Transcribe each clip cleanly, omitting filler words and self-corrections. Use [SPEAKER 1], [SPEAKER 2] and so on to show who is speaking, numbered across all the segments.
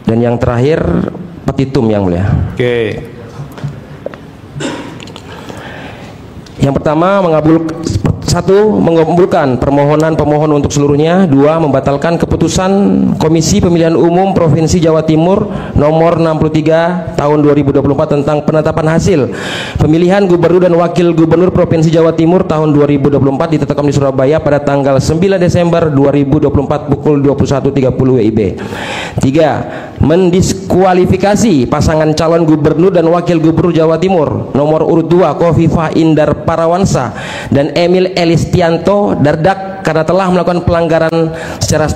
[SPEAKER 1] Dan yang terakhir petitum yang mulia.
[SPEAKER 2] Oke.
[SPEAKER 1] Yang pertama mengabulkan permohonan pemohon untuk seluruhnya. 2. Membatalkan keputusan Komisi Pemilihan Umum Provinsi Jawa Timur nomor 63 tahun 2024 tentang penetapan hasil pemilihan gubernur dan wakil gubernur Provinsi Jawa Timur tahun 2024 ditetapkan di Surabaya pada tanggal 9 Desember 2024 pukul 21.30 WIB. 3. Mendiskualifikasi pasangan calon gubernur dan wakil gubernur Jawa Timur nomor urut 2 Khofifah Indar Parawansa dan Emil Elistianto Dardak karena telah melakukan pelanggaran secara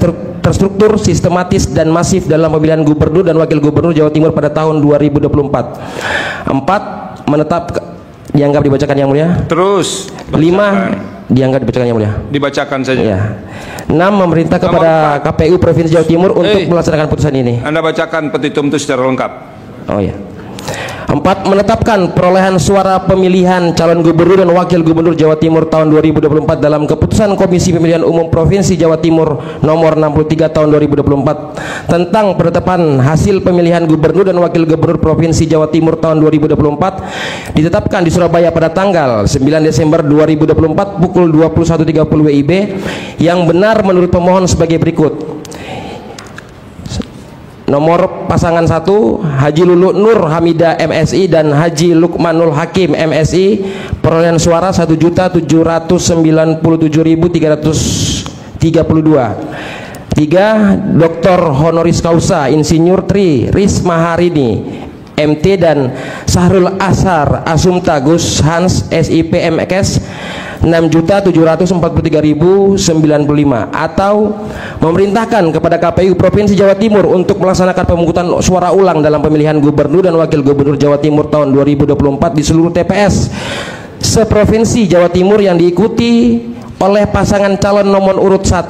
[SPEAKER 1] terstruktur, sistematis dan masif dalam pemilihan gubernur dan wakil gubernur Jawa Timur pada tahun 2024. 4. Dianggap dibacakan yang mulia.
[SPEAKER 2] Terus.
[SPEAKER 1] 5. Dianggap dibacakan yang mulia.
[SPEAKER 2] Dibacakan saja.
[SPEAKER 1] Ya. 6. Memerintah kepada KPU Provinsi Jawa Timur untuk melaksanakan putusan ini.
[SPEAKER 2] Anda bacakan petitum itu secara lengkap.
[SPEAKER 1] Oh ya. 4. Menetapkan perolehan suara pemilihan calon gubernur dan wakil gubernur Jawa Timur tahun 2024 dalam keputusan Komisi Pemilihan Umum Provinsi Jawa Timur nomor 63 tahun 2024 tentang penetapan hasil pemilihan gubernur dan wakil gubernur Provinsi Jawa Timur tahun 2024 ditetapkan di Surabaya pada tanggal 9 Desember 2024 pukul 21.30 WIB yang benar menurut pemohon sebagai berikut. Nomor pasangan 1 Haji Lulu Nur Hamidah MSI dan Haji Lukmanul Hakim MSI perolehan suara 1.797.332. 3. Dr. Honoris Causa Insinyur Tri Risma Harini MT dan Sahrul Asar Asumta Gus Hans SIP MKes 6.743.095 atau memerintahkan kepada KPU Provinsi Jawa Timur untuk melaksanakan pemungutan suara ulang dalam pemilihan gubernur dan wakil gubernur Jawa Timur tahun 2024 di seluruh TPS seprovinsi Jawa Timur yang diikuti oleh pasangan calon nomor urut 1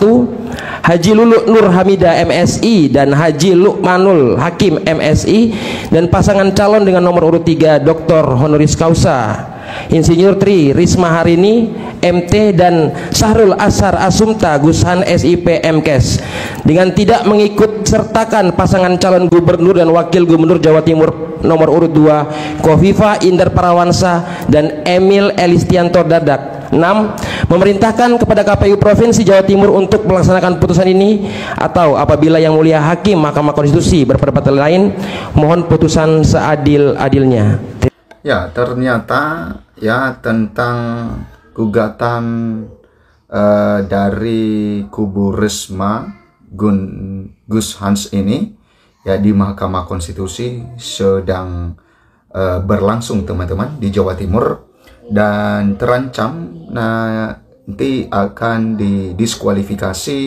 [SPEAKER 1] Haji Lulu Nur Hamidah MSI dan Haji Lukmanul Hakim MSI dan pasangan calon dengan nomor urut 3 Dr. Honoris Causa Insinyur Tri Risma Harini MT dan Sahrul Asar Asumta Gushan SIP MKes dengan tidak mengikut sertakan pasangan calon gubernur dan wakil gubernur Jawa Timur nomor urut 2 Khofifah Indar Parawansa dan Emil Elistianto Dardak. 6. Memerintahkan kepada KPU Provinsi Jawa Timur untuk melaksanakan putusan ini atau apabila yang mulia Hakim Mahkamah Konstitusi berpendapat lain mohon putusan seadil-adilnya.
[SPEAKER 3] Ya, ternyata ya tentang gugatan dari kubu Risma Gus Hans ini ya di Mahkamah Konstitusi sedang berlangsung teman-teman di Jawa Timur dan terancam nanti akan didiskualifikasi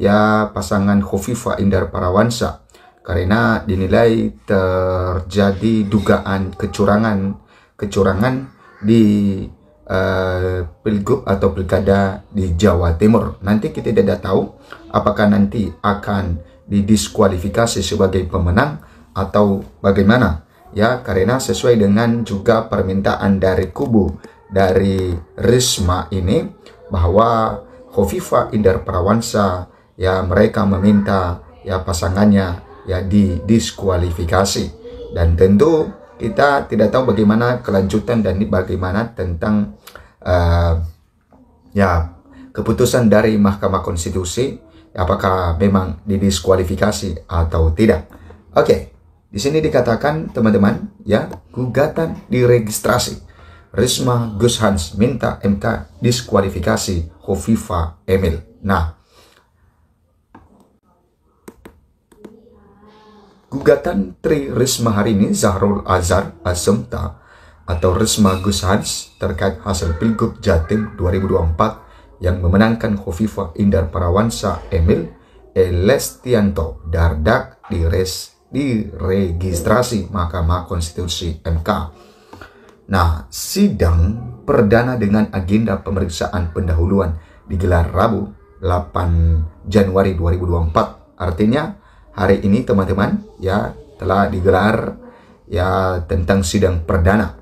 [SPEAKER 3] ya pasangan Khofifah Indar Parawansa karena dinilai terjadi dugaan kecurangan di pilgub atau pilkada di Jawa Timur. Nanti kita tidak tahu apakah nanti akan didiskualifikasi sebagai pemenang atau bagaimana ya, karena sesuai dengan juga permintaan dari kubu dari Risma ini bahwa Khofifah Indar Parawansa ya mereka meminta ya pasangannya ya didiskualifikasi dan tentu kita tidak tahu bagaimana kelanjutan dan bagaimana tentang ya keputusan dari Mahkamah Konstitusi apakah memang didiskualifikasi atau tidak. Oke, di sini dikatakan teman-teman ya gugatan diregistrasi Risma Gus Hans minta MK diskualifikasi Khofifah Emil. Nah, gugatan Tri Risma Harini Zahrul Azhar Asumta atau Risma Gus Hans terkait hasil Pilgub Jatim 2024 yang memenangkan Khofifah Indar Parawansa Emil Elistianto Dardak diregistrasi Mahkamah Konstitusi MK. Nah, sidang perdana dengan agenda pemeriksaan pendahuluan digelar Rabu 8 Januari 2024. Artinya hari ini teman-teman ya telah digelar ya tentang sidang perdana.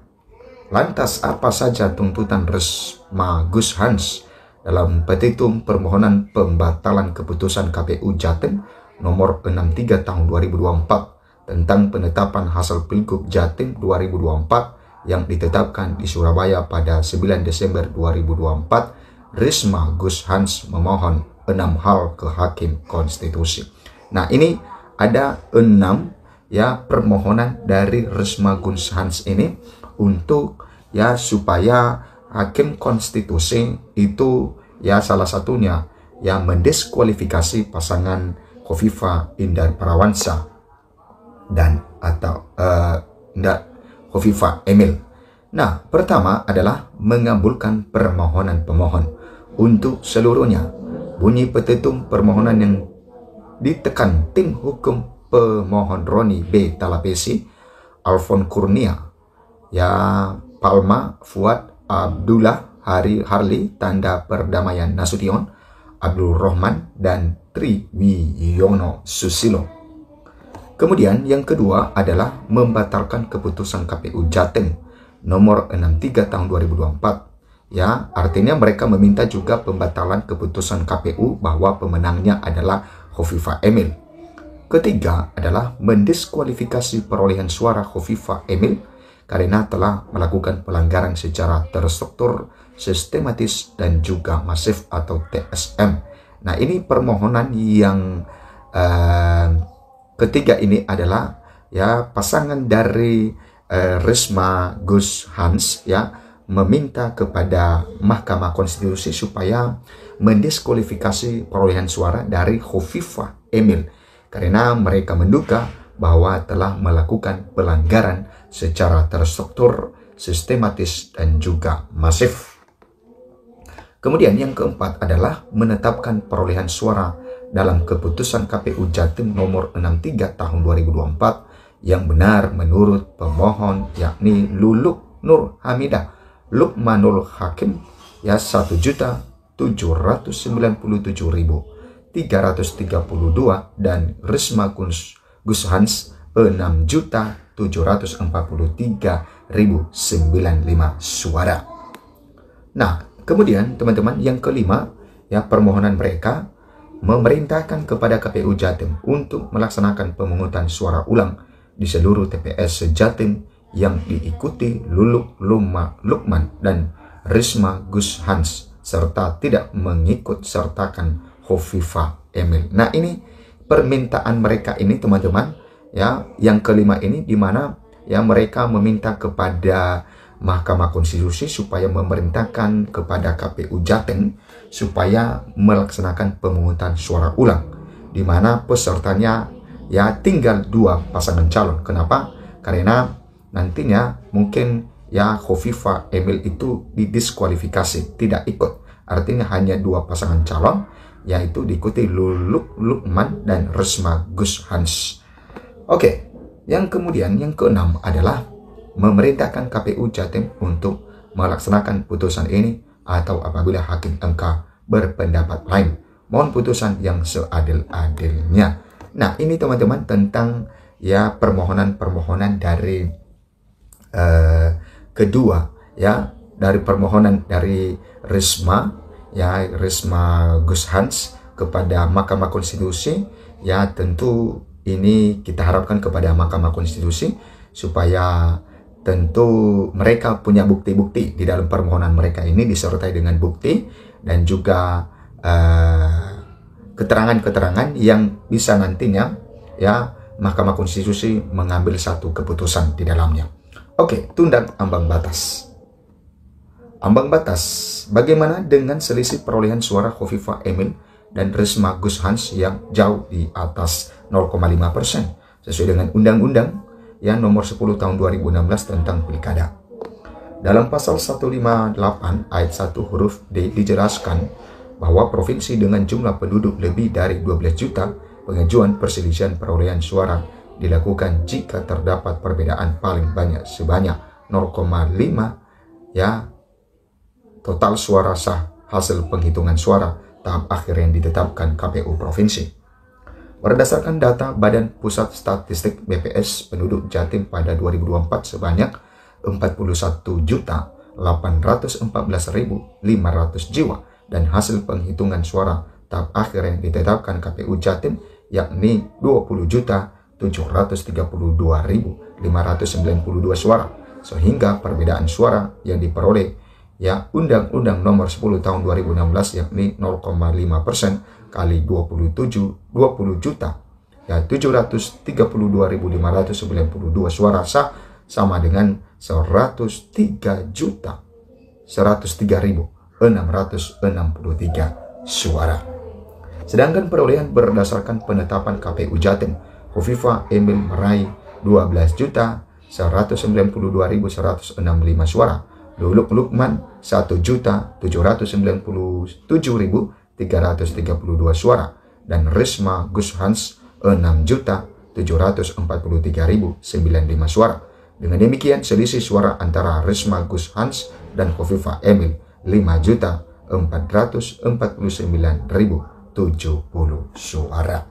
[SPEAKER 3] Lantas apa saja tuntutan Risma Gus Hans dalam petitum permohonan pembatalan keputusan KPU Jatim nomor 63 tahun 2024 tentang penetapan hasil Pilgub Jatim 2024 yang ditetapkan di Surabaya pada 9 Desember 2024, Risma Gus Hans memohon 6 hal ke Hakim Konstitusi. Nah, ini ada 6 ya permohonan dari Risma Gus Hans ini untuk ya supaya Hakim Konstitusi itu ya salah satunya ya mendiskualifikasi pasangan Khofifah Indar Parawansa dan atau Khofifah Emil. Nah, pertama adalah mengabulkan permohonan pemohon untuk seluruhnya. Bunyi petitum permohonan yang ditekan tim hukum pemohon Roni B. Talapesi, Alfon Kurnia, ya Palma, Fuad, Abdullah, Harli, Tanda Perdamaian Nasution, Abdul Rahman, dan Tri Wiyono Susilo. Kemudian yang kedua adalah membatalkan keputusan KPU Jatim nomor 63 tahun 2024. Ya, artinya mereka meminta juga pembatalan keputusan KPU bahwa pemenangnya adalah Khofifah Emil. Ketiga adalah mendiskualifikasi perolehan suara Khofifah Emil karena telah melakukan pelanggaran secara terstruktur, sistematis, dan juga masif atau TSM. Nah, ini permohonan yang ketiga ini adalah ya pasangan dari Risma Gus Hans ya meminta kepada Mahkamah Konstitusi supaya mendiskualifikasi perolehan suara dari Khofifah Emil karena mereka menduga bahwa telah melakukan pelanggaran secara terstruktur, sistematis, dan juga masif. Kemudian yang keempat adalah menetapkan perolehan suara dalam keputusan KPU Jatim nomor 63 tahun 2024 yang benar menurut pemohon yakni Luluk Nur Hamidah Lukmanul Hakim ya 1.797.332 dan Risma Gus Hans 6.743.095 suara. Nah, kemudian teman-teman yang kelima ya permohonan mereka memerintahkan kepada KPU Jatim untuk melaksanakan pemungutan suara ulang di seluruh TPS Jatim yang diikuti Lukman dan Risma Gus Hans serta tidak mengikut sertakan Khofifah Emil. Nah, ini permintaan mereka ini teman-teman ya yang kelima ini di mana ya mereka meminta kepada Mahkamah Konstitusi supaya memerintahkan kepada KPU Jatim supaya melaksanakan pemungutan suara ulang di mana pesertanya ya tinggal 2 pasangan calon. Kenapa? Karena nantinya mungkin ya Khofifah Emil itu didiskualifikasi, tidak ikut. Artinya hanya 2 pasangan calon yaitu diikuti Lukman dan Risma Gus Hans. Oke, yang kemudian yang keenam adalah memerintahkan KPU Jatim untuk melaksanakan putusan ini atau apabila Hakim MK berpendapat lain, mohon putusan yang seadil-adilnya. Nah, ini teman-teman tentang ya permohonan-permohonan dari kedua ya dari permohonan dari Risma Gus Hans kepada Mahkamah Konstitusi. Ya, tentu ini kita harapkan kepada Mahkamah Konstitusi supaya tentu mereka punya bukti-bukti di dalam permohonan mereka ini disertai dengan bukti dan juga keterangan-keterangan yang bisa nantinya ya Mahkamah Konstitusi mengambil satu keputusan di dalamnya. Oke, tunda ambang batas. Ambang batas, bagaimana dengan selisih perolehan suara Khofifah Emil dan Risma Gus Hans yang jauh di atas 0,5% sesuai dengan Undang-Undang yang nomor 10 tahun 2016 tentang Pilkada. Dalam pasal 158 ayat 1 huruf D dijelaskan bahwa provinsi dengan jumlah penduduk lebih dari 12 juta pengajuan perselisihan perolehan suara dilakukan jika terdapat perbedaan paling banyak sebanyak 0,5 ya total suara sah hasil penghitungan suara tahap akhir yang ditetapkan KPU provinsi. Berdasarkan data Badan Pusat Statistik BPS, penduduk Jatim pada 2024 sebanyak 41.814.500 jiwa dan hasil penghitungan suara tahap akhir yang ditetapkan KPU Jatim yakni 20.732.592 suara, sehingga perbedaan suara yang diperoleh ya Undang-Undang Nomor 10 Tahun 2016 yakni 0,5% kali 20 juta ya 732.592 suara sah sama dengan 103.663 suara. Sedangkan perolehan berdasarkan penetapan KPU Jatim, Khofifah Emil meraih 12.192.165 suara, Luluk Lukman 1.797.332 suara, dan Risma Gus Hans 6.743.095 suara. Dengan demikian selisih suara antara Risma Gus Hans dan Khofifah Emil 5.449.070 suara.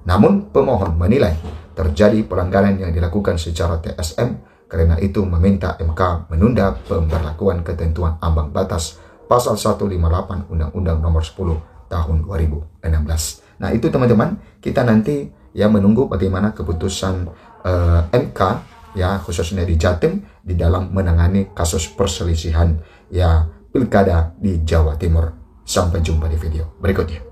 [SPEAKER 3] Namun pemohon menilai terjadi pelanggaran yang dilakukan secara TSM, karena itu meminta MK menunda pemberlakuan ketentuan ambang batas pasal 158 Undang-Undang Nomor 10 Tahun 2016. Nah, itu teman-teman, kita nanti ya menunggu bagaimana keputusan MK ya khususnya di Jatim di dalam menangani kasus perselisihan ya pilkada di Jawa Timur. Sampai jumpa di video berikutnya.